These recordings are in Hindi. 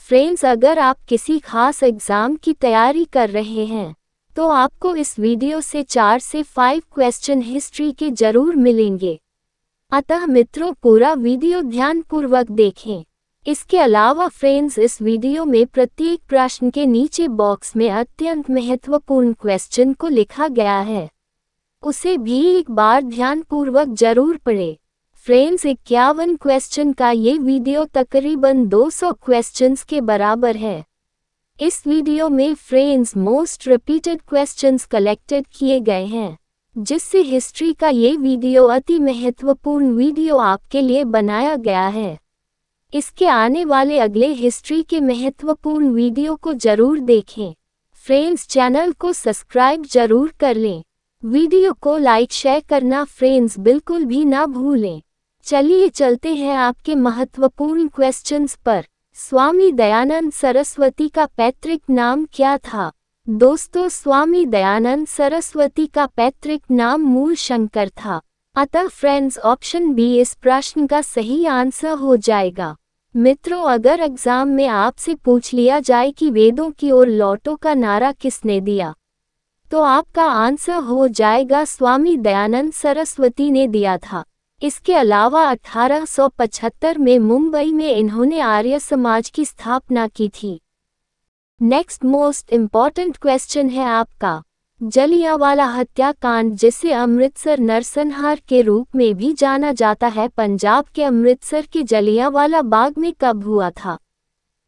फ्रेंड्स, अगर आप किसी खास एग्ज़ाम की तैयारी कर रहे हैं तो आपको इस वीडियो से 4 से 5 क्वेश्चन हिस्ट्री के जरूर मिलेंगे। अतः मित्रों, पूरा वीडियो ध्यानपूर्वक देखें। इसके अलावा फ्रेंड्स, इस वीडियो में प्रत्येक प्रश्न के नीचे बॉक्स में अत्यंत महत्वपूर्ण क्वेश्चन को लिखा गया है, उसे भी एक बार ध्यानपूर्वक जरूर पढ़ें। फ्रेंड्स, 51 क्वेश्चन का ये वीडियो तकरीबन 200 क्वेश्चंस के बराबर है। इस वीडियो में friends most repeated questions collected किए गए हैं, जिससे हिस्ट्री का ये वीडियो अति महत्वपूर्ण वीडियो आपके लिए बनाया गया है। इसके आने वाले अगले हिस्ट्री के महत्वपूर्ण वीडियो को जरूर देखें। फ्रेंड्स, चैनल को सब्सक्राइब जरूर कर लें। वीडियो को लाइक शेयर करना फ्रेंड्स बिल्कुल भी ना भूलें। चलिए चलते हैं आपके महत्वपूर्ण क्वेश्चंस पर। स्वामी दयानंद सरस्वती का पैतृक नाम क्या था? दोस्तों, स्वामी दयानंद सरस्वती का पैतृक नाम मूल शंकर था। अतः फ्रेंड्स, ऑप्शन बी इस प्रश्न का सही आंसर हो जाएगा। मित्रों, अगर एग्जाम में आपसे पूछ लिया जाए कि वेदों की ओर लौटो का नारा किसने दिया, तो आपका आंसर हो जाएगा स्वामी दयानंद सरस्वती ने दिया था। इसके अलावा 1875 में मुंबई में इन्होंने आर्य समाज की स्थापना की थी। नेक्स्ट मोस्ट इम्पॉर्टेंट क्वेश्चन है आपका, जलियांवाला हत्याकांड, जिसे अमृतसर नरसंहार के रूप में भी जाना जाता है, पंजाब के अमृतसर के जलियांवाला बाग में कब हुआ था?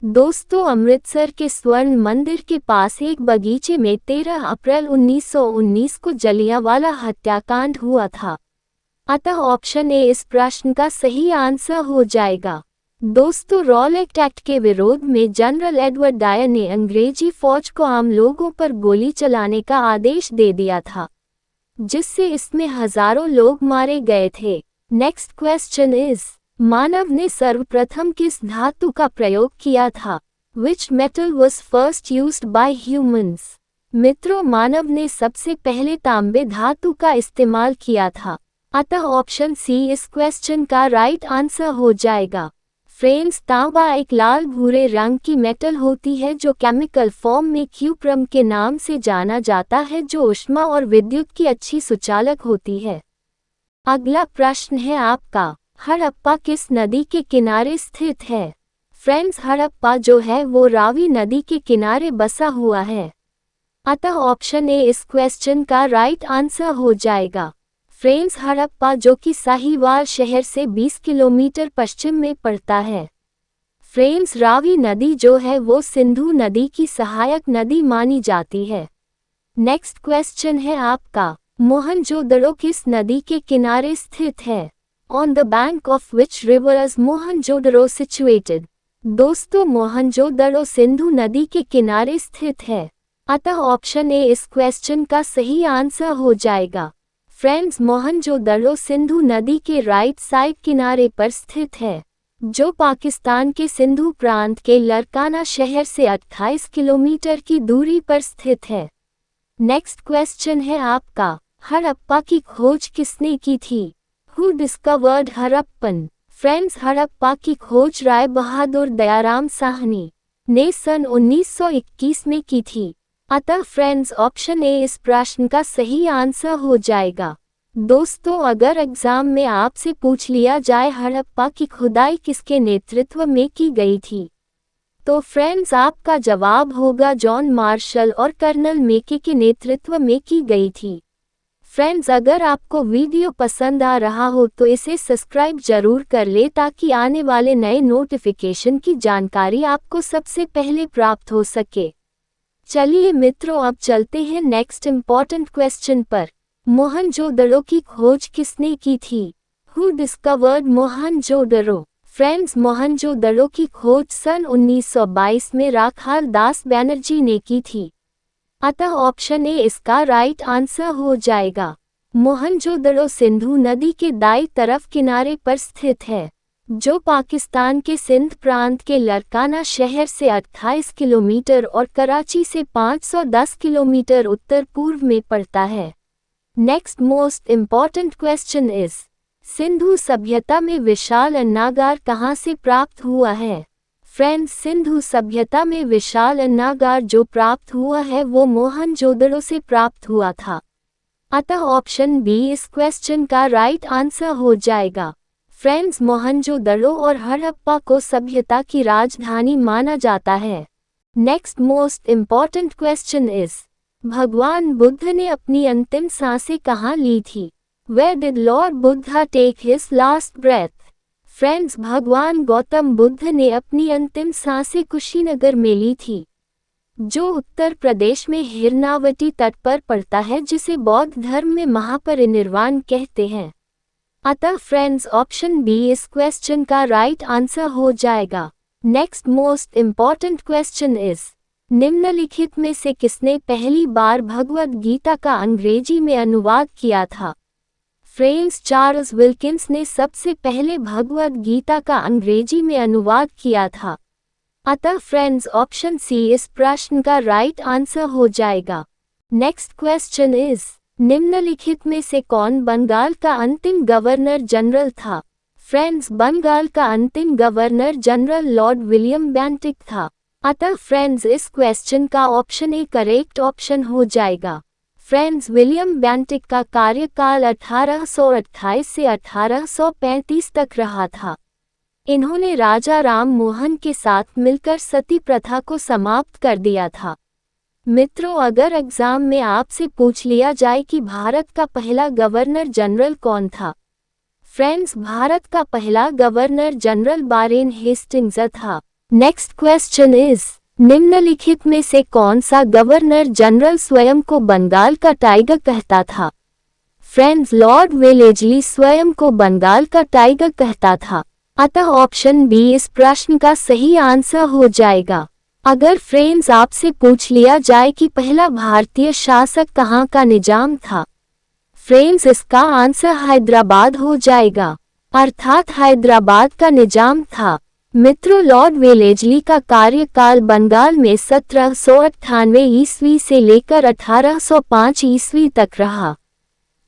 दोस्तों, अमृतसर के स्वर्ण मंदिर के पास एक बगीचे में 13 अप्रैल 1919 को जलियांवाला हत्याकांड हुआ था। अतः ऑप्शन ए इस प्रश्न का सही आंसर हो जाएगा। दोस्तों, रॉलेट एक्ट के विरोध में जनरल एडवर्ड डायर ने अंग्रेजी फौज को आम लोगों पर गोली चलाने का आदेश दे दिया था, जिससे इसमें हजारों लोग मारे गए थे। नेक्स्ट क्वेश्चन इज, मानव ने सर्वप्रथम किस धातु का प्रयोग किया था? Which metal was first used by humans? मित्रों, मानव ने सबसे पहले तांबे धातु का इस्तेमाल किया था। अतः ऑप्शन सी इस क्वेश्चन का राइट आंसर हो जाएगा। फ्रेंड्स, तांबा एक लाल भूरे रंग की मेटल होती है जो केमिकल फॉर्म में क्यूप्रम के नाम से जाना जाता है, जो ऊष्मा और विद्युत की अच्छी सुचालक होती है। अगला प्रश्न है आपका, हड़प्पा किस नदी के किनारे स्थित है? फ्रेंड्स, हड़प्पा जो है वो रावी नदी के किनारे बसा हुआ है। अतः ऑप्शन ए इस क्वेश्चन का राइट आंसर हो जाएगा। फ्रेंड्स, हड़प्पा जो कि साहिवाल शहर से 20 किलोमीटर पश्चिम में पड़ता है। फ्रेंड्स, रावी नदी जो है वो सिंधु नदी की सहायक नदी मानी जाती है। नेक्स्ट क्वेश्चन है आपका, मोहनजोदड़ो किस नदी के किनारे स्थित है? On the bank of which river is Mohenjodaro situated? दोस्तों, मोहनजोदड़ो सिंधु नदी के किनारे स्थित है। अतः ऑप्शन ए इस क्वेश्चन का सही आंसर हो जाएगा। फ्रेंड्स, मोहनजोदड़ो सिंधु नदी के राइट साइड किनारे पर स्थित है, जो पाकिस्तान के सिंधु प्रांत के लरकाना शहर से 28 किलोमीटर की दूरी पर स्थित है। नेक्स्ट क्वेश्चन है आपका, हड़प्पा की खोज किसने की थी? Who discovered Harappan? Friends, Harappa की खोज राय बहादुर दयाराम साहनी ने सन 1921 में की थी। अतः फ्रेंड्स, ऑप्शन ए इस प्रश्न का सही आंसर हो जाएगा। दोस्तों, अगर एग्जाम में आपसे पूछ लिया जाए हड़प्पा की खुदाई किसके नेतृत्व में की गई थी, तो फ्रेंड्स आपका जवाब होगा जॉन मार्शल और कर्नल मेके के नेतृत्व में की गई थी। फ्रेंड्स, अगर आपको वीडियो पसंद आ रहा हो तो इसे सब्सक्राइब जरूर कर ले, ताकि आने वाले नए नोटिफिकेशन की जानकारी आपको सबसे पहले प्राप्त हो सके। चलिए मित्रों, अब चलते हैं नेक्स्ट इम्पॉर्टेंट क्वेश्चन पर। मोहनजोदड़ो की खोज किसने की थी? Who discovered Mohenjodaro? Friends, Mohenjodaro की खोज सन 1922 में राखाल दास बैनर्जी ने की थी। अतः ऑप्शन ए इसका राइट आंसर हो जाएगा। मोहनजोदड़ो सिंधु नदी के दाईं तरफ किनारे पर स्थित है, जो पाकिस्तान के सिंध प्रांत के लरकाना शहर से 28 किलोमीटर और कराची से 510 किलोमीटर उत्तर पूर्व में पड़ता है। Next most important question is, Sindhu सभ्यता में विशाल अन्नागार कहाँ से प्राप्त हुआ है? फ्रेंड्स, सिंधु सभ्यता में विशाल अन्नागार जो प्राप्त हुआ है वो मोहनजोदड़ो से प्राप्त हुआ था। अतः ऑप्शन बी इस क्वेश्चन का राइट आंसर हो जाएगा। फ्रेंड्स, मोहनजोदड़ो और हड़प्पा को सभ्यता की राजधानी माना जाता है। Next most important question is, भगवान बुद्ध ने अपनी अंतिम सांसें कहाँ ली थी? Where did Lord Buddha take his last breath? Friends, भगवान गौतम बुद्ध ने अपनी अंतिम सांसें कुशीनगर में ली थी, जो उत्तर प्रदेश में हिरनावती तट पर पड़ता है, जिसे बौद्ध धर्म में महापरिनिर्वाण कहते हैं। अतः फ्रेंड्स, ऑप्शन बी इस क्वेश्चन का राइट आंसर हो जाएगा। Next most important question is, निम्नलिखित में से किसने पहली बार भगवद गीता का अंग्रेजी में अनुवाद किया था? फ्रेंड्स, चार्ल्स विल्किंस ने सबसे पहले भगवद गीता का अंग्रेजी में अनुवाद किया था। अतः फ्रेंड्स, ऑप्शन सी इस प्रश्न का राइट आंसर हो जाएगा। नेक्स्ट क्वेश्चन इज, निम्नलिखित में से कौन बंगाल का अंतिम गवर्नर जनरल था? फ्रेंड्स, बंगाल का अंतिम governor general Lord William Bentinck था। अतः फ्रेंड्स, इस क्वेश्चन का ऑप्शन ए करेक्ट ऑप्शन हो जाएगा। फ्रेंड्स, विलियम बेंटिक का कार्यकाल 1828 से 1835 तक रहा था। इन्होंने राजा राम मोहन के साथ मिलकर सती प्रथा को समाप्त कर दिया था। मित्रों, अगर एग्जाम में आपसे पूछ लिया जाए कि भारत का पहला गवर्नर जनरल कौन था? फ्रेंड्स, भारत का पहला गवर्नर जनरल वारेन हेस्टिंग्स था। नेक्स्ट क्वेश्चन इज, निम्नलिखित में से कौन सा गवर्नर जनरल स्वयं को बंगाल का टाइगर कहता था? फ्रेंड्स, लॉर्ड वेलेस्ली स्वयं को बंगाल का टाइगर कहता था। अतः ऑप्शन बी इस प्रश्न का सही आंसर हो जाएगा। अगर फ्रेंड्स आपसे पूछ लिया जाए कि पहला भारतीय शासक कहाँ का निजाम था? फ्रेंड्स, इसका आंसर हैदराबाद हो जाएगा, अर्थात हैदराबाद का निजाम था। मित्रों, लॉर्ड वेलेस्ली का कार्यकाल बंगाल में 1798 ईस्वी से लेकर 1805 ईस्वी तक रहा।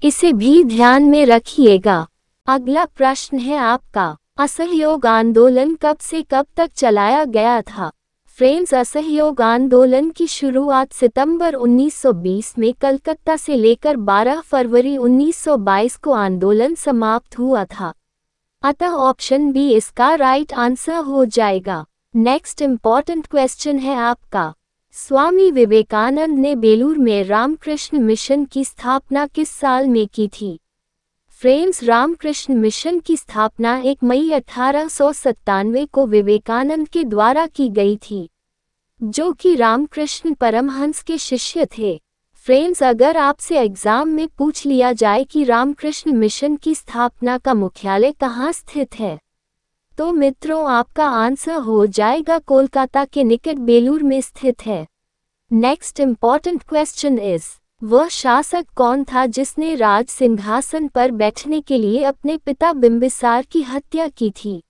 इसे भी ध्यान में रखिएगा। अगला प्रश्न है आपका, असहयोग आंदोलन कब से कब तक चलाया गया था? फ्रेंड्स, असहयोग आंदोलन की शुरुआत सितंबर 1920 में कलकत्ता से लेकर 12 फरवरी 1922 को आंदोलन समाप्त हुआ था। अतः ऑप्शन बी इसका राइट आंसर हो जाएगा। नेक्स्ट इम्पॉर्टेंट क्वेश्चन है आपका, स्वामी विवेकानंद ने बेलूर में रामकृष्ण मिशन की स्थापना किस साल में की थी? फ्रेंड्स, रामकृष्ण मिशन की स्थापना 1 मई 1897 को विवेकानंद के द्वारा की गई थी, जो कि रामकृष्ण परमहंस के शिष्य थे। फ्रेंड्स, अगर आपसे एग्जाम में पूछ लिया जाए कि रामकृष्ण मिशन की स्थापना का मुख्यालय कहाँ स्थित है, तो मित्रों आपका आंसर हो जाएगा कोलकाता के निकट बेलूर में स्थित है। नेक्स्ट इम्पॉर्टेंट क्वेश्चन इज, वह शासक कौन था जिसने राज सिंहासन पर बैठने के लिए अपने पिता बिंबिसार की हत्या की थी?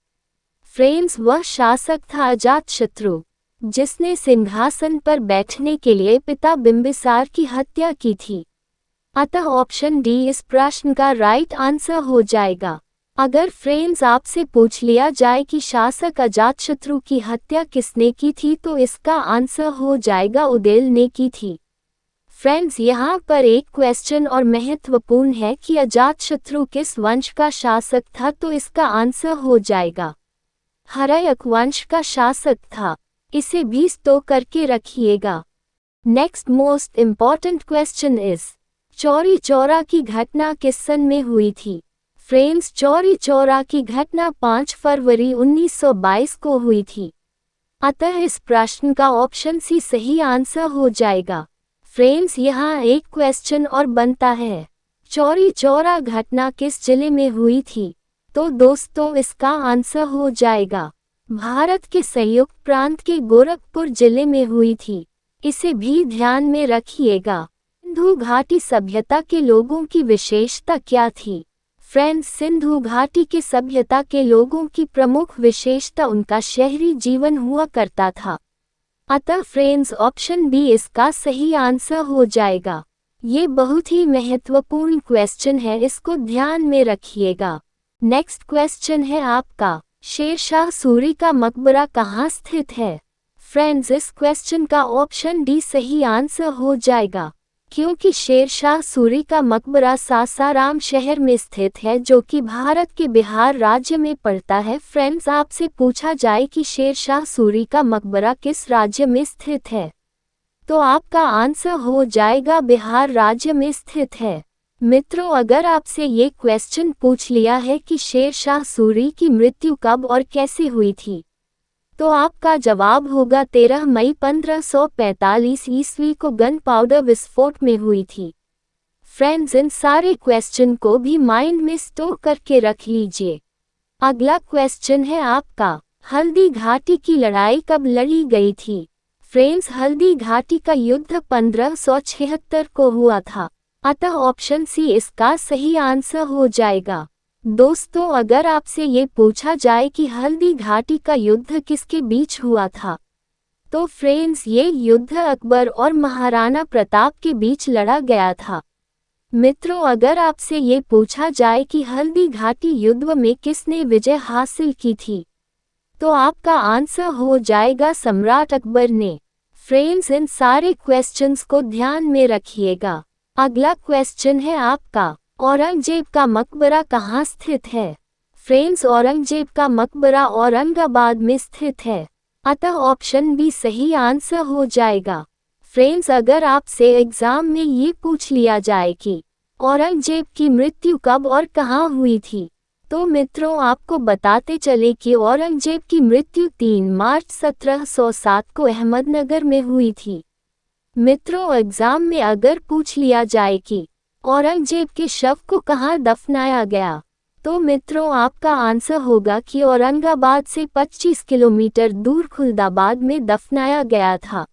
फ्रेंड्स, वह शासक था अजातशत्रु, जिसने सिंहासन पर बैठने के लिए पिता बिंबिसार की हत्या की थी। अतः ऑप्शन डी इस प्रश्न का राइट आंसर हो जाएगा। अगर फ्रेंड्स आपसे पूछ लिया जाए कि शासक अजातशत्रु की हत्या किसने की थी, तो इसका आंसर हो जाएगा उदयन ने की थी। फ्रेंड्स, यहाँ पर एक क्वेश्चन और महत्वपूर्ण है कि अजातशत्रु किस वंश का शासक था, तो इसका आंसर हो जाएगा हर्यक वंश का शासक था। इसे भी स्टोर करके रखिएगा। Next most important question is, Chauri Chaura की घटना किस सन में हुई थी? फ्रेंड्स, चौरी चौरा की घटना 5 फरवरी 1922 को हुई थी। अतः इस प्रश्न का ऑप्शन सी सही आंसर हो जाएगा। फ्रेंड्स, यहाँ एक क्वेश्चन और बनता है, चौरी चौरा घटना किस जिले में हुई थी? तो दोस्तों इसका आंसर हो जाएगा भारत के संयुक्त प्रांत के गोरखपुर जिले में हुई थी। इसे भी ध्यान में रखिएगा। सिंधु घाटी सभ्यता के लोगों की विशेषता क्या थी? फ्रेंड्स, सिंधु घाटी के सभ्यता के लोगों की प्रमुख विशेषता उनका शहरी जीवन हुआ करता था। अतः फ्रेंड्स ऑप्शन बी इसका सही आंसर हो जाएगा। ये बहुत ही महत्वपूर्ण क्वेश्चन है, इसको ध्यान में रखिएगा। नेक्स्ट क्वेश्चन है आपका, शेरशाह सूरी का मकबरा कहाँ स्थित है? फ्रेंड्स, इस क्वेश्चन का ऑप्शन डी सही आंसर हो जाएगा, क्योंकि शेरशाह सूरी का मकबरा सासाराम शहर में स्थित है, जो कि भारत के बिहार राज्य में पड़ता है। फ्रेंड्स, आपसे पूछा जाए कि शेरशाह सूरी का मकबरा किस राज्य में स्थित है, तो आपका आंसर हो जाएगा बिहार राज्य में स्थित है। मित्रों, अगर आपसे ये क्वेश्चन पूछ लिया है कि शेरशाह सूरी की मृत्यु कब और कैसे हुई थी, तो आपका जवाब होगा 13 मई 1545 ईस्वी को गन पाउडर विस्फोट में हुई थी। फ्रेंड्स, इन सारे क्वेश्चन को भी माइंड में स्टोर करके रख लीजिए। अगला क्वेश्चन है आपका, हल्दी घाटी की लड़ाई कब लड़ी गई थी? फ्रेंड्स, हल्दी घाटी का युद्ध 1576 को हुआ था, अतः ऑप्शन सी इसका सही आंसर हो जाएगा। दोस्तों, अगर आपसे ये पूछा जाए कि हल्दी घाटी का युद्ध किसके बीच हुआ था, तो फ्रेंड्स ये युद्ध अकबर और महाराणा प्रताप के बीच लड़ा गया था। मित्रों, अगर आपसे ये पूछा जाए कि हल्दी घाटी युद्ध में किसने विजय हासिल की थी, तो आपका आंसर हो जाएगा सम्राट अकबर ने। फ्रेंड्स, इन सारे क्वेश्चंस को ध्यान में रखिएगा। अगला क्वेश्चन है आपका, औरंगजेब का मकबरा कहाँ स्थित है? फ्रेंड्स, औरंगजेब का मकबरा औरंगाबाद में स्थित है, अतः ऑप्शन बी सही आंसर हो जाएगा। फ्रेंड्स, अगर आपसे एग्जाम में ये पूछ लिया जाए कि औरंगजेब की मृत्यु कब और कहाँ हुई थी, तो मित्रों आपको बताते चले कि औरंगजेब की मृत्यु 3 मार्च 1707 को अहमदनगर में हुई थी। मित्रों, एग्जाम में अगर पूछ लिया जाए कि औरंगजेब के शव को कहाँ दफनाया गया, तो मित्रों आपका आंसर होगा कि औरंगाबाद से 25 किलोमीटर दूर खुलदाबाद में दफनाया गया था।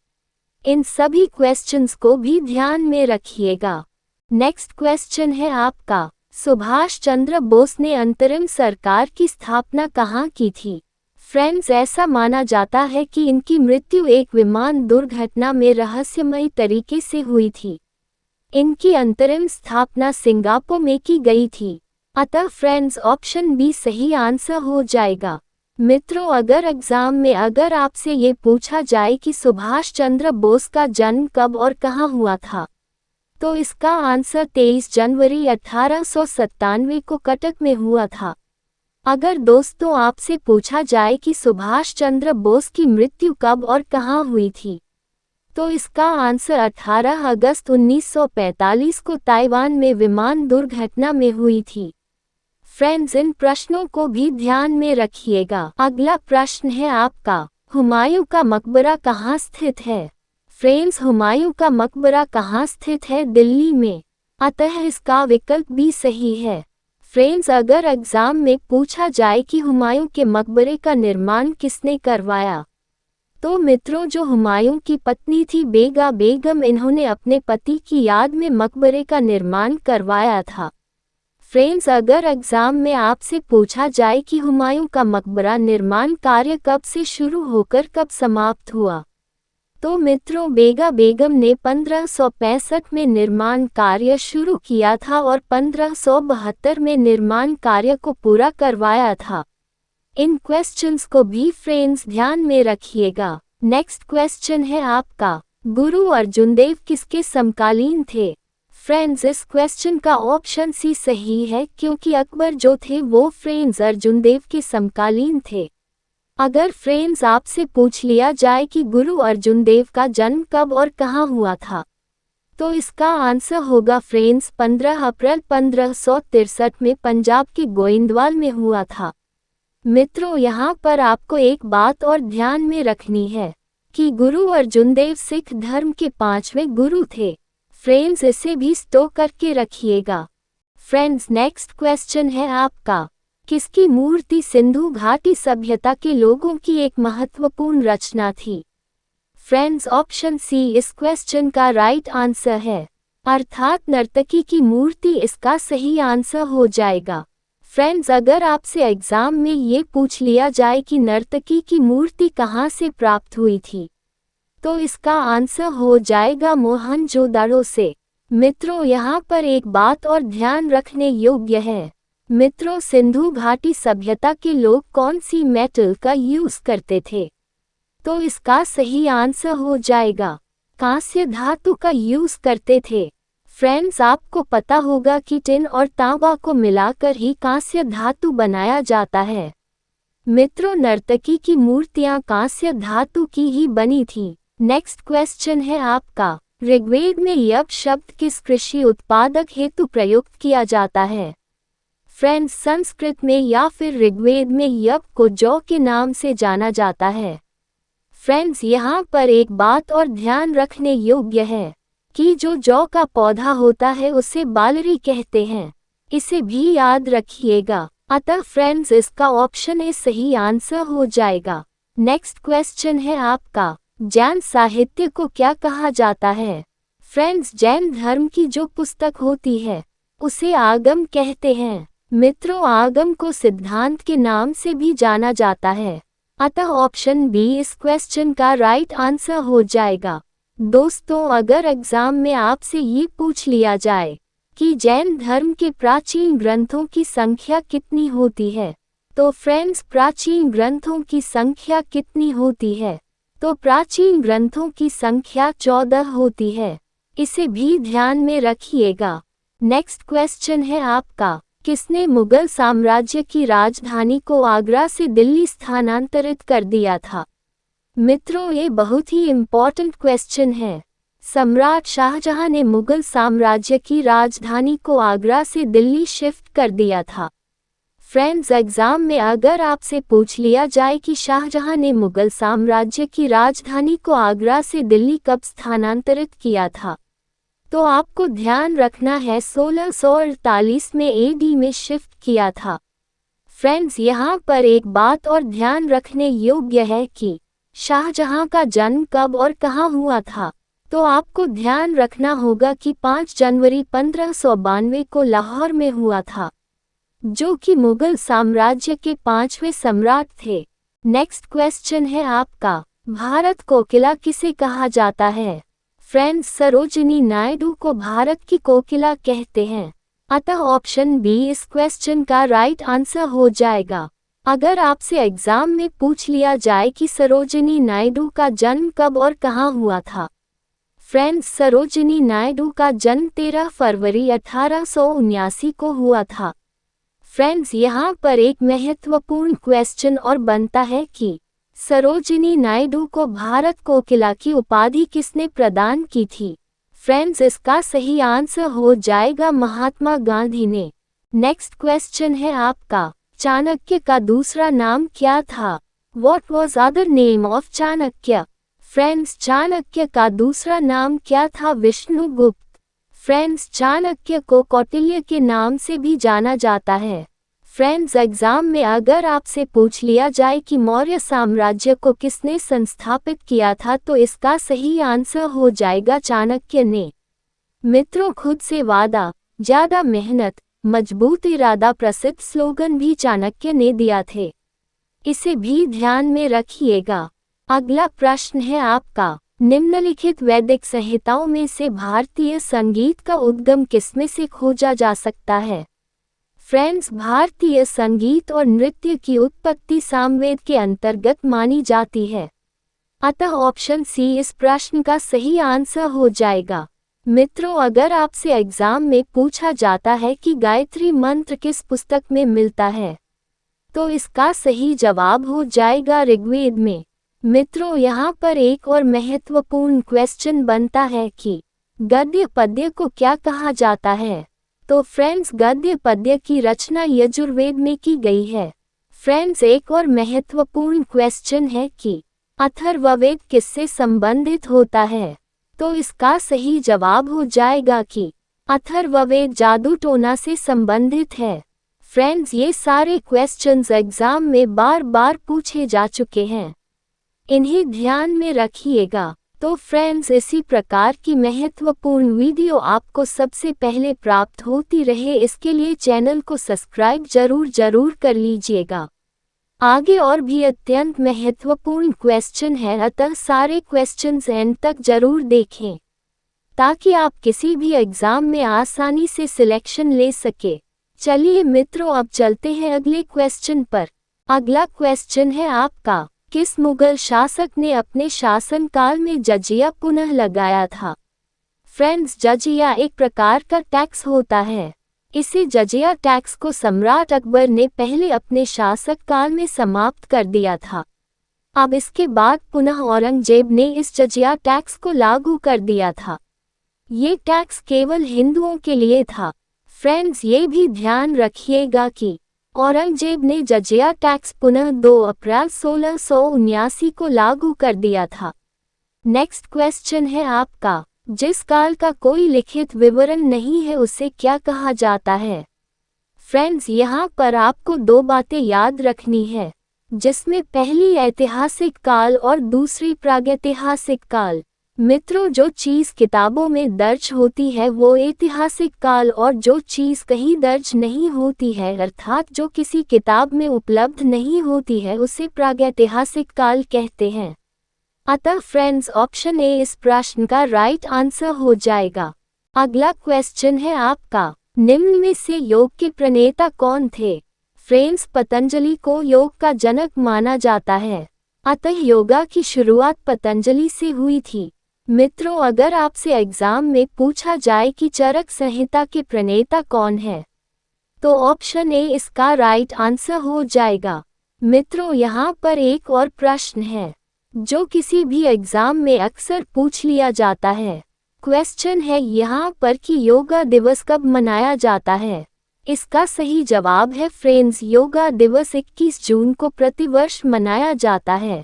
इन सभी क्वेश्चंस को भी ध्यान में रखिएगा। नेक्स्ट क्वेश्चन है आपका, सुभाष चंद्र बोस ने अंतरिम सरकार की स्थापना कहाँ की थी? फ्रेंड्स, ऐसा माना जाता है कि इनकी मृत्यु एक विमान दुर्घटना में रहस्यमयी तरीके से हुई थी। इनकी अंतरिम स्थापना सिंगापुर में की गई थी, अतः फ्रेंड्स ऑप्शन बी सही आंसर हो जाएगा। मित्रों, अगर एग्जाम में अगर आपसे ये पूछा जाए कि सुभाष चंद्र बोस का जन्म कब और कहाँ हुआ था, तो इसका आंसर 23 जनवरी 1897 को कटक में हुआ था। अगर दोस्तों आपसे पूछा जाए कि सुभाष चंद्र बोस की मृत्यु कब और कहाँ हुई थी, तो इसका आंसर 18 अगस्त 1945 को ताइवान में विमान दुर्घटना में हुई थी। फ्रेंड्स, इन प्रश्नों को भी ध्यान में रखिएगा। अगला प्रश्न है आपका, हुमायूं का मकबरा कहाँ स्थित है? फ्रेंड्स, हुमायूं का मकबरा कहाँ स्थित है? दिल्ली में, अतः इसका विकल्प भी सही है। फ्रेंड्स, अगर एग्जाम में पूछा जाए कि हुमायूं के मकबरे का निर्माण किसने करवाया, तो मित्रों जो हुमायूं की पत्नी थी बेगा बेगम, इन्होंने अपने पति की याद में मकबरे का निर्माण करवाया था। फ्रेंड्स, अगर एग्जाम में आपसे पूछा जाए कि हुमायूं का मकबरा निर्माण कार्य कब से शुरू होकर कब समाप्त हुआ, तो मित्रों बेगा बेगम ने 1565 में निर्माण कार्य शुरू किया था और 1572 में निर्माण कार्य को पूरा करवाया था। इन क्वेश्चंस को भी फ्रेंड्स ध्यान में रखिएगा। नेक्स्ट क्वेश्चन है आपका, गुरु अर्जुन देव किसके समकालीन थे? फ्रेंड्स, इस क्वेश्चन का ऑप्शन सी सही है, क्योंकि अकबर जो थे वो फ्रेंड्स अर्जुन देव के समकालीन थे। अगर फ्रेंड्स आपसे पूछ लिया जाए कि गुरु अर्जुन देव का जन्म कब और कहाँ हुआ था, तो इसका आंसर होगा फ्रेंड्स 15 अप्रैल 1563 में पंजाब के गोइंदवाल में हुआ था। मित्रों, यहाँ पर आपको एक बात और ध्यान में रखनी है कि गुरु अर्जुन देव सिख धर्म के 5वें गुरु थे। फ्रेंड्स, इसे भी स्टोर करके रखिएगा। फ्रेंड्स, नेक्स्ट क्वेश्चन है आपका, किसकी मूर्ति सिंधु घाटी सभ्यता के लोगों की एक महत्वपूर्ण रचना थी? फ्रेंड्स, ऑप्शन सी इस क्वेश्चन का राइट आंसर है, अर्थात नर्तकी की मूर्ति इसका सही आंसर हो जाएगा। फ्रेंड्स, अगर आपसे एग्जाम में ये पूछ लिया जाए कि नर्तकी की मूर्ति कहाँ से प्राप्त हुई थी, तो इसका आंसर हो जाएगा मोहनजोदाड़ो से। मित्रों, यहाँ पर एक बात और ध्यान रखने योग्य है मित्रों, सिंधु घाटी सभ्यता के लोग कौन सी मेटल का यूज करते थे? तो इसका सही आंसर हो जाएगा कांस्य धातु का यूज करते थे। फ्रेंड्स, आपको पता होगा कि टिन और तांबा को मिलाकर ही कांस्य धातु बनाया जाता है। मित्रों, नर्तकी की मूर्तियां कांस्य धातु की ही बनी थीं। नेक्स्ट क्वेश्चन है आपका, ऋग्वेद में यज्ञ शब्द किस कृषि उत्पादक हेतु प्रयुक्त किया जाता है? फ्रेंड्स, संस्कृत में या फिर ऋग्वेद में यज्ञ को जौ के नाम से जाना जाता है। फ्रेंड्स, यहाँ पर एक बात और ध्यान रखने योग्य है कि जो जौ का पौधा होता है उसे बालरी कहते हैं। इसे भी याद रखिएगा। अतः फ्रेंड्स, इसका ऑप्शन ए सही आंसर हो जाएगा। नेक्स्ट क्वेश्चन है आपका, जैन साहित्य को क्या कहा जाता है? फ्रेंड्स, जैन धर्म की जो पुस्तक होती है उसे आगम कहते हैं। मित्रों, आगम को सिद्धांत के नाम से भी जाना जाता है। अतः ऑप्शन बी इस क्वेश्चन का राइट आंसर हो जाएगा। दोस्तों, अगर एग्जाम में आपसे ये पूछ लिया जाए कि जैन धर्म के प्राचीन ग्रंथों की संख्या कितनी होती है, तो फ्रेंड्स, प्राचीन ग्रंथों की संख्या कितनी होती है? तो प्राचीन ग्रंथों की संख्या 14 होती है। इसे भी ध्यान में रखिएगा। नेक्स्ट क्वेश्चन है आपका, किसने मुगल साम्राज्य की राजधानी को आगरा से दिल्ली स्थानांतरित कर दिया था? मित्रों, ये बहुत ही इम्पोर्टेंट क्वेश्चन है। सम्राट शाहजहां ने मुगल साम्राज्य की राजधानी को आगरा से दिल्ली शिफ्ट कर दिया था। फ्रेंड्स, एग्जाम में अगर आपसे पूछ लिया जाए कि शाहजहां ने मुगल साम्राज्य की राजधानी को आगरा से दिल्ली कब स्थानांतरित किया था, तो आपको ध्यान रखना है 1648 में एडी में शिफ्ट किया था। फ्रेंड्स, यहाँ पर एक बात और ध्यान रखने योग्य है कि शाहजहां का जन्म कब और कहाँ हुआ था। तो आपको ध्यान रखना होगा कि 5 जनवरी 1592 को लाहौर में हुआ था, जो कि मुगल साम्राज्य के 5वें सम्राट थे। नेक्स्ट क्वेश्चन है आपका, भारत कोकिला किसे कहा जाता है? फ्रेंड्स, सरोजिनी नायडू को भारत की कोकिला कहते हैं। अतः ऑप्शन बी इस क्वेश्चन का राइट आंसर हो जाएगा। अगर आपसे एग्जाम में पूछ लिया जाए कि सरोजिनी नायडू का जन्म कब और कहाँ हुआ था, फ्रेंड्स, सरोजिनी नायडू का जन्म 13 फरवरी 1879 को हुआ था। फ्रेंड्स, यहाँ पर एक महत्वपूर्ण क्वेश्चन और बनता है कि सरोजिनी नायडू को भारत कोकिला की उपाधि किसने प्रदान की थी? फ्रेंड्स, इसका सही आंसर हो जाएगा महात्मा गांधी ने। नेक्स्ट क्वेश्चन है आपका, चाणक्य का दूसरा नाम क्या था? What was other name of Chanakya? Friends, Chanakya का दूसरा नाम क्या था? विष्णुगुप्त। फ्रेंड्स, चाणक्य को कौटिल्य के नाम से भी जाना जाता है। फ्रेंड्स, एग्जाम में अगर आपसे पूछ लिया जाए कि मौर्य साम्राज्य को किसने संस्थापित किया था, तो इसका सही आंसर हो जाएगा चाणक्य ने। मित्रों, खुद से वादा, ज्यादा मेहनत, मजबूत इरादा प्रसिद्ध स्लोगन भी चाणक्य ने दिया थे। इसे भी ध्यान में रखिएगा। अगला प्रश्न है आपका, निम्नलिखित वैदिक संहिताओं में से भारतीय संगीत का उद्गम किसमें से खोजा जा सकता है? फ्रेंड्स, भारतीय संगीत और नृत्य की उत्पत्ति सामवेद के अंतर्गत मानी जाती है। अतः ऑप्शन सी इस प्रश्न का सही आंसर हो जाएगा। मित्रों, अगर आपसे एग्जाम में पूछा जाता है कि गायत्री मंत्र किस पुस्तक में मिलता है, तो इसका सही जवाब हो जाएगा ऋग्वेद में। मित्रों, यहाँ पर एक और महत्वपूर्ण क्वेश्चन बनता है कि गद्य पद्य को क्या कहा जाता है? तो फ्रेंड्स, गद्य पद्य की रचना यजुर्वेद में की गई है। फ्रेंड्स, एक और महत्वपूर्ण क्वेश्चन है कि अथर्ववेद किससे संबंधित होता है? तो इसका सही जवाब हो जाएगा कि अथर्ववेद जादू टोना से संबंधित है। फ्रेंड्स, ये सारे क्वेश्चंस एग्जाम में बार बार पूछे जा चुके हैं, इन्हें ध्यान में रखिएगा। तो फ्रेंड्स, इसी प्रकार की महत्वपूर्ण वीडियो आपको सबसे पहले प्राप्त होती रहे, इसके लिए चैनल को सब्सक्राइब जरूर कर लीजिएगा। आगे और भी अत्यंत महत्वपूर्ण क्वेश्चन है, अतः सारे क्वेश्चंस एंड तक जरूर देखें ताकि आप किसी भी एग्जाम में आसानी से सिलेक्शन ले सके। चलिए मित्रों, अब चलते हैं अगले क्वेश्चन पर। अगला क्वेश्चन है आपका, किस मुगल शासक ने अपने शासनकाल में जजिया पुनः लगाया था? फ्रेंड्स, जजिया एक प्रकार का टैक्स होता है। इसी जजिया टैक्स को सम्राट अकबर ने पहले अपने शासक काल में समाप्त कर दिया था। अब इसके बाद पुनः औरंगजेब ने इस जजिया टैक्स को लागू कर दिया था। ये टैक्स केवल हिंदुओं के लिए था। फ्रेंड्स, ये भी ध्यान रखिएगा कि औरंगजेब ने जजिया टैक्स पुनः 2 अप्रैल 1679 को लागू कर दिया था। नेक्स्ट क्वेश्चन है आपका, जिस काल का कोई लिखित विवरण नहीं है उसे क्या कहा जाता है? फ्रेंड्स, यहाँ पर आपको 2 बातें याद रखनी है, जिसमें पहली ऐतिहासिक काल और दूसरी प्रागैतिहासिक काल। मित्रों, जो चीज़ किताबों में दर्ज होती है वो ऐतिहासिक काल, और जो चीज़ कहीं दर्ज नहीं होती है अर्थात जो किसी किताब में उपलब्ध नहीं होती है उसे प्रागैतिहासिक काल कहते हैं। अतः फ्रेंड्स, ऑप्शन ए इस प्रश्न का राइट आंसर हो जाएगा। अगला क्वेश्चन है आपका, निम्न में से योग के प्रणेता कौन थे? फ्रेंड्स, पतंजलि को योग का जनक माना जाता है, अतः योगा की शुरुआत पतंजलि से हुई थी। मित्रों, अगर आपसे एग्जाम में पूछा जाए कि चरक संहिता के प्रणेता कौन है, तो ऑप्शन ए इसका राइट आंसर हो जाएगा। मित्रों, यहाँ पर एक और प्रश्न है जो किसी भी एग्जाम में अक्सर पूछ लिया जाता है। क्वेश्चन है यहाँ पर कि योगा दिवस कब मनाया जाता है? इसका सही जवाब है फ्रेंड्स, योगा दिवस 21 जून को प्रतिवर्ष मनाया जाता है।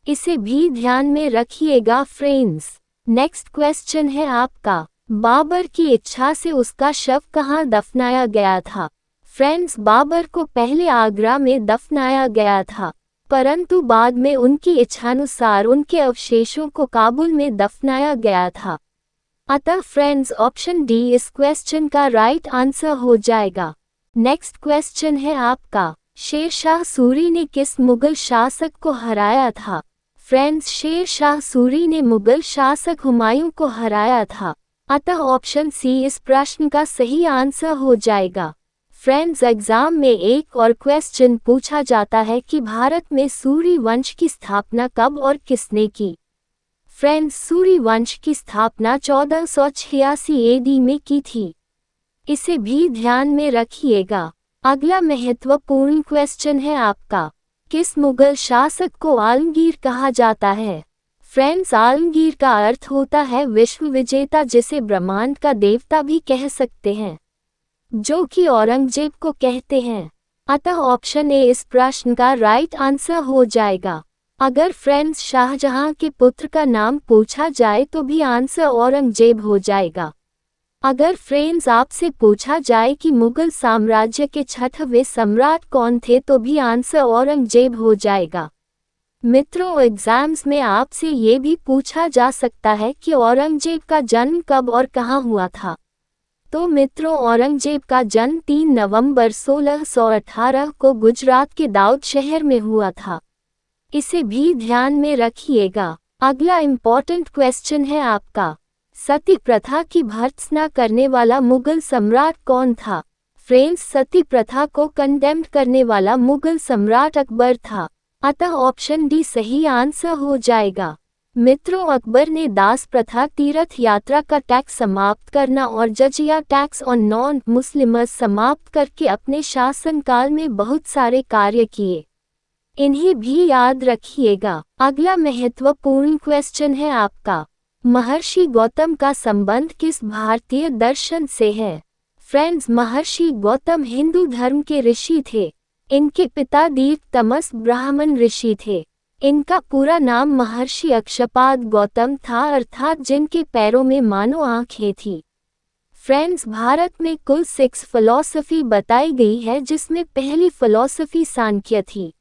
इसे भी ध्यान में रखिएगा फ्रेंड्स। नेक्स्ट क्वेश्चन है आपका, बाबर की इच्छा से उसका शव कहाँ दफनाया गया था? फ्रेंड्स, बाबर को पहले आगरा में दफनाया गया था, परंतु बाद में उनकी इच्छानुसार उनके अवशेषों को काबुल में दफनाया गया था। अतः फ्रेंड्स, ऑप्शन डी इस क्वेश्चन का राइट आंसर हो जाएगा। नेक्स्ट क्वेश्चन है आपका, शेरशाह सूरी ने किस मुगल शासक को हराया था? फ्रेंड्स, शेरशाह सूरी ने मुगल शासक हुमायूं को हराया था, अतः ऑप्शन सी इस प्रश्न का सही आंसर हो जाएगा। फ्रेंड्स, एग्जाम में एक और क्वेश्चन पूछा जाता है कि भारत में सूरी वंश की स्थापना कब और किसने की? फ्रेंड्स, सूरी वंश की स्थापना 1486 एडी में की थी। इसे भी ध्यान में रखिएगा। अगला महत्वपूर्ण क्वेश्चन है आपका, किस मुगल शासक को आलमगीर कहा जाता है? फ्रेंड्स, आलमगीर का अर्थ होता है विश्व विजेता, जिसे ब्रह्मांड का देवता भी कह सकते हैं, जो कि औरंगजेब को कहते हैं। अतः ऑप्शन ए इस प्रश्न का राइट आंसर हो जाएगा। अगर फ्रेंड्स शाहजहां के पुत्र का नाम पूछा जाए तो भी आंसर औरंगजेब हो जाएगा। अगर फ्रेंड्स आपसे पूछा जाए कि मुगल साम्राज्य के 6वें सम्राट कौन थे तो भी आंसर औरंगजेब हो जाएगा। मित्रों, एग्जाम्स में आपसे ये भी पूछा जा सकता है कि औरंगजेब का जन्म कब और कहाँ हुआ था। तो मित्रों, औरंगजेब का जन्म 3 नवंबर 1618 को गुजरात के दाऊद शहर में हुआ था। इसे भी ध्यान में रखिएगा। अगला इम्पॉर्टेंट क्वेश्चन है आपका, सती प्रथा की भर्त्सना करने वाला मुगल सम्राट कौन था? फ्रेंड्स, सती प्रथा को कंडेम्ड करने वाला मुगल सम्राट अकबर था, अतः ऑप्शन डी सही आंसर हो जाएगा। मित्रों, अकबर ने दास प्रथा, तीर्थ यात्रा का टैक्स समाप्त करना और जजिया टैक्स ऑन नॉन मुस्लिम्स समाप्त करके अपने शासनकाल में बहुत सारे कार्य किए। इन्हें भी याद रखिएगा। अगला महत्वपूर्ण क्वेश्चन है आपका, महर्षि गौतम का संबंध किस भारतीय दर्शन से है? फ्रेंड्स, महर्षि गौतम हिंदू धर्म के ऋषि थे। इनके पिता दीर्घतमस ब्राह्मण ऋषि थे। इनका पूरा नाम महर्षि अक्षपाद गौतम था, अर्थात जिनके पैरों में मानो आंखें थी। फ्रेंड्स, भारत में कुल 6 फिलॉसफी बताई गई है, जिसमें पहली फिलॉसफी सांख्य थी,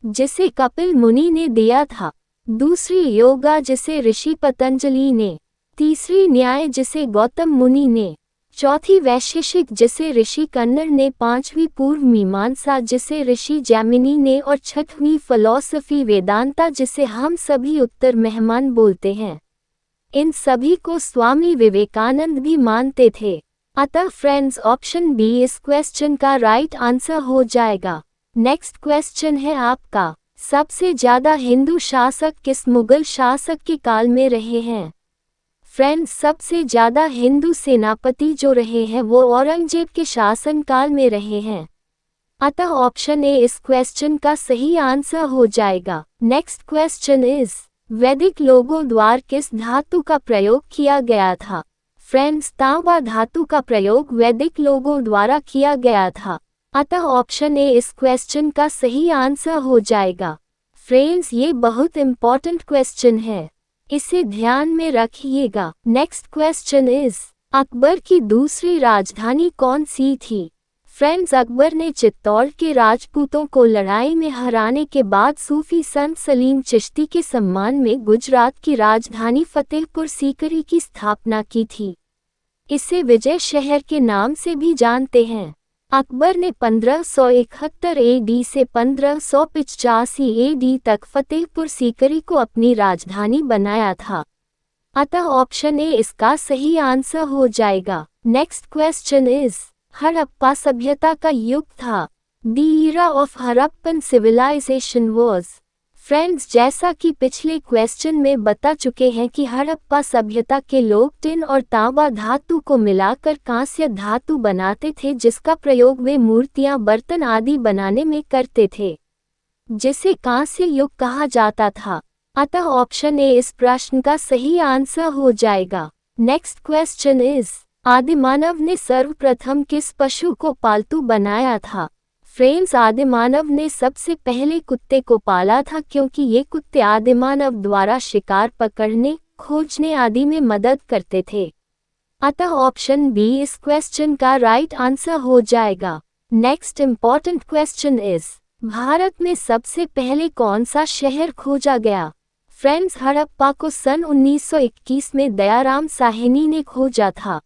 जिसे कपिल मुनि ने दिया था। दूसरी योगा, जिसे ऋषि पतंजलि ने। तीसरी न्याय, जिसे गौतम मुनि ने। चौथी वैशेषिक, जिसे ऋषि कन्नड़ ने। पांचवी पूर्व मीमांसा, जिसे ऋषि जैमिनी ने। और छठवीं फिलॉसफी वेदांता, जिसे हम सभी उत्तर मेहमान बोलते हैं। इन सभी को स्वामी विवेकानंद भी मानते थे। अतः फ्रेंड्स ऑप्शन बी इस क्वेश्चन का राइट आंसर हो जाएगा। नेक्स्ट क्वेश्चन है आपका, सबसे ज्यादा हिंदू शासक किस मुगल शासक के काल में रहे हैं? फ्रेंड्स सबसे ज्यादा हिंदू सेनापति जो रहे हैं वो औरंगजेब के शासन काल में रहे हैं। अतः ऑप्शन ए इस क्वेश्चन का सही आंसर हो जाएगा। नेक्स्ट क्वेश्चन इज, वैदिक लोगो द्वारा किस धातु का प्रयोग किया गया था? फ्रेंड्स तांबा धातु का प्रयोग वैदिक लोगों द्वारा किया गया था। अतः ऑप्शन ए इस क्वेश्चन का सही आंसर हो जाएगा। फ्रेंड्स ये बहुत इंपॉर्टेंट क्वेश्चन है, इसे ध्यान में रखिएगा। नेक्स्ट क्वेश्चन इज, अकबर की दूसरी राजधानी कौन सी थी? फ्रेंड्स अकबर ने चित्तौड़ के राजपूतों को लड़ाई में हराने के बाद सूफी संत सलीम चिश्ती के सम्मान में गुजरात की राजधानी फतेहपुर सीकरी की स्थापना की थी। इसे विजय शहर के नाम से भी जानते हैं। अकबर ने 1571 एडी से 1585 एडी तक फतेहपुर सीकरी को अपनी राजधानी बनाया था। अतः ऑप्शन ए इसका सही आंसर हो जाएगा। नेक्स्ट क्वेश्चन इज, हड़प्पा सभ्यता का युग था। The era of Harappan civilisation was. Friends जैसा कि पिछले क्वेश्चन में बता चुके हैं कि हड़प्पा सभ्यता के लोग टिन और तांबा धातु को मिलाकर कांस्य धातु बनाते थे, जिसका प्रयोग वे मूर्तियां, बर्तन आदि बनाने में करते थे, जिसे कांस्य युग कहा जाता था। अतः ऑप्शन ए इस प्रश्न का सही आंसर हो जाएगा। नेक्स्ट क्वेश्चन इज, आदिमानव ने सर्वप्रथम किस पशु को पालतू बनाया था? फ्रेंड्स आदिमानव ने सबसे पहले कुत्ते को पाला था, क्योंकि ये कुत्ते आदिमानव द्वारा शिकार पकड़ने, खोजने आदि में मदद करते थे। अतः ऑप्शन बी इस क्वेश्चन का राइट आंसर हो जाएगा। Next important question is, Bharat में सबसे पहले कौन सा शहर खोजा गया? फ्रेंड्स हड़प्पा को सन 1921 में दयाराम साहनी ने खोजा था।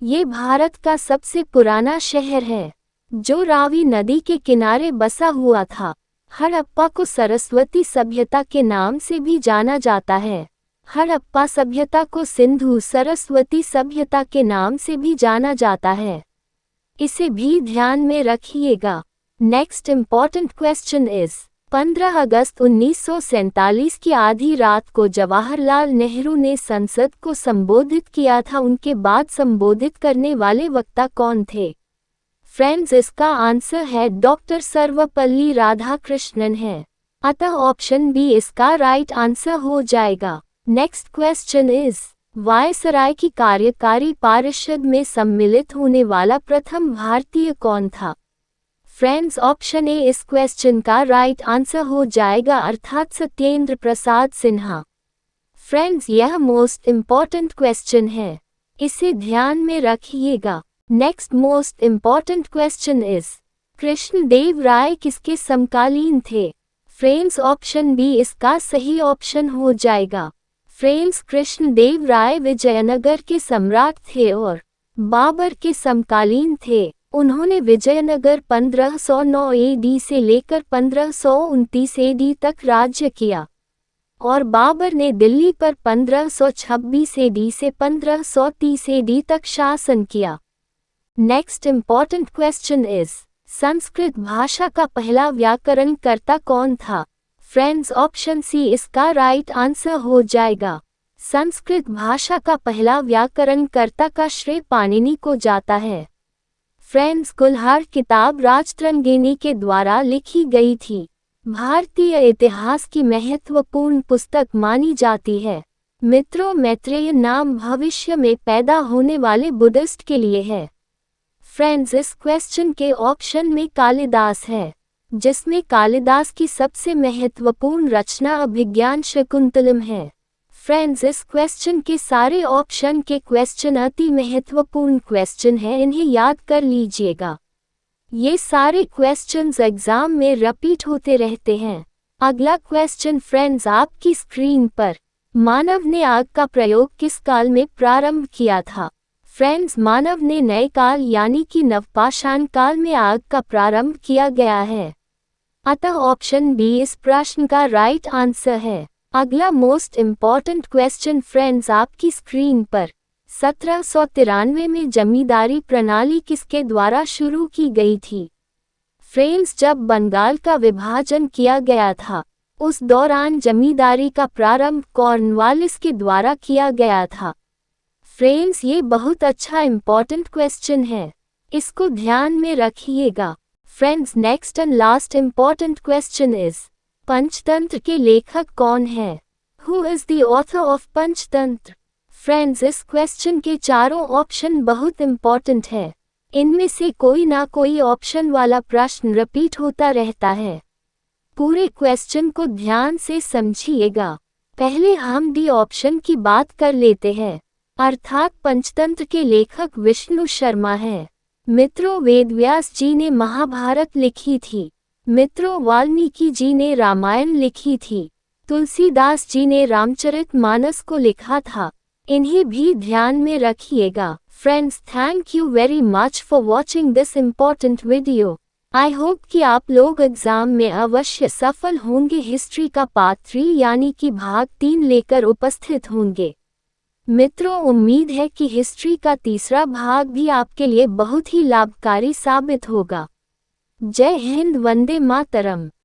ये भारत का सबसे पुराना शहर है, जो रावी नदी के किनारे बसा हुआ था। हड़प्पा को सरस्वती सभ्यता के नाम से भी जाना जाता है। हड़प्पा सभ्यता को सिंधु सरस्वती सभ्यता के नाम से भी जाना जाता है, इसे भी ध्यान में रखिएगा। नेक्स्ट इम्पॉर्टेंट क्वेश्चन इज, 15 अगस्त 1947 की आधी रात को जवाहरलाल नेहरू ने संसद को संबोधित किया था, उनके बाद संबोधित करने वाले वक्ता कौन थे? फ्रेंड्स इसका आंसर है डॉक्टर सर्वपल्ली राधाकृष्णन है। अतः ऑप्शन बी इसका राइट आंसर हो जाएगा। नेक्स्ट क्वेश्चन इज, वायसराय की कार्यकारी पारिषद में सम्मिलित होने वाला प्रथम भारतीय कौन था? फ्रेंड्स ऑप्शन ए इस क्वेश्चन का राइट आंसर हो जाएगा, अर्थात सत्येंद्र प्रसाद सिन्हा। फ्रेंड्स यह मोस्ट इम्पॉर्टेंट क्वेश्चन है, इसे ध्यान में रखिएगा। Next most important question is, Krishnadev Rai किसके समकालीन थे? फ्रेंड्स ऑप्शन बी इसका सही ऑप्शन हो जाएगा। फ्रेंड्स कृष्णदेव राय विजयनगर के सम्राट थे और बाबर के समकालीन थे। उन्होंने विजयनगर 1509 एडी से लेकर 1529 एडी तक राज्य किया और बाबर ने दिल्ली पर 1526 एडी से 1530 एडी तक शासन किया। Next important question is, Sanskrit भाषा का पहला व्याकरणकर्ता कौन था? फ्रेंड्स ऑप्शन सी इसका राइट आंसर हो जाएगा। संस्कृत भाषा का पहला व्याकरणकर्ता का श्रेय पाणिनि को जाता है। फ्रेंड्स कुल्हाड़ किताब राजतरंगिणी के द्वारा लिखी गई थी। भारतीय इतिहास की महत्वपूर्ण पुस्तक मानी जाती है। मित्रों मैत्रेय नाम भविष्य में पैदा होने वाले बुद्धिस्ट के लिए है। फ्रेंड्स इस क्वेश्चन के ऑप्शन में कालिदास है, जिसमें कालिदास की सबसे महत्वपूर्ण रचना अभिज्ञान शकुंतलम है। फ्रेंड्स इस क्वेश्चन के सारे ऑप्शन के क्वेश्चन अति महत्वपूर्ण क्वेश्चन हैं, इन्हें याद कर लीजिएगा। ये सारे क्वेश्चंस एग्जाम में रिपीट होते रहते हैं। अगला क्वेश्चन फ्रेंड्स आपकी स्क्रीन पर, मानव ने आग का प्रयोग किस काल में प्रारंभ किया था? फ्रेंड्स मानव ने नए काल यानी कि नवपाषाण काल में आग का प्रारंभ किया गया है। अतः ऑप्शन बी इस प्रश्न का राइट आंसर है। अगला मोस्ट इम्पॉर्टेंट क्वेश्चन फ्रेंड्स आपकी स्क्रीन पर, 1793 में जमींदारी प्रणाली किसके द्वारा शुरू की गई थी? फ्रेंड्स, जब बंगाल का विभाजन किया गया था, उस दौरान जमींदारी का प्रारंभ कॉर्नवालिस के द्वारा किया गया था। फ्रेंड्स, ये बहुत अच्छा इम्पॉर्टेंट क्वेश्चन है, इसको ध्यान में रखिएगा। Friends, next and last important question is, Panchatantra के लेखक कौन है? Who is the author of Panchatantra? Friends, इस क्वेश्चन के चारों ऑप्शन बहुत इम्पॉर्टेंट है। इनमें से कोई ना कोई ऑप्शन वाला प्रश्न रिपीट होता रहता है। पूरे क्वेश्चन को ध्यान से समझिएगा। पहले हम डी ऑप्शन की बात कर लेते हैं, अर्थात पंचतंत्र के लेखक विष्णु शर्मा है। मित्रों, वेदव्यास जी ने महाभारत लिखी थी। मित्रों, वाल्मीकि जी ने रामायण लिखी थी। तुलसीदास जी ने रामचरितमानस को लिखा था। इन्हें भी ध्यान में रखिएगा। Friends, thank you very much for watching this important video. I hope कि आप लोग एग्जाम में अवश्य सफल होंगे। हिस्ट्री का पार्ट 3 यानी कि भाग 3 लेकर उपस्थित होंगे। मित्रों, उम्मीद है कि हिस्ट्री का तीसरा भाग भी आपके लिए बहुत ही लाभकारी साबित होगा। जय हिंद, वंदे मातरम।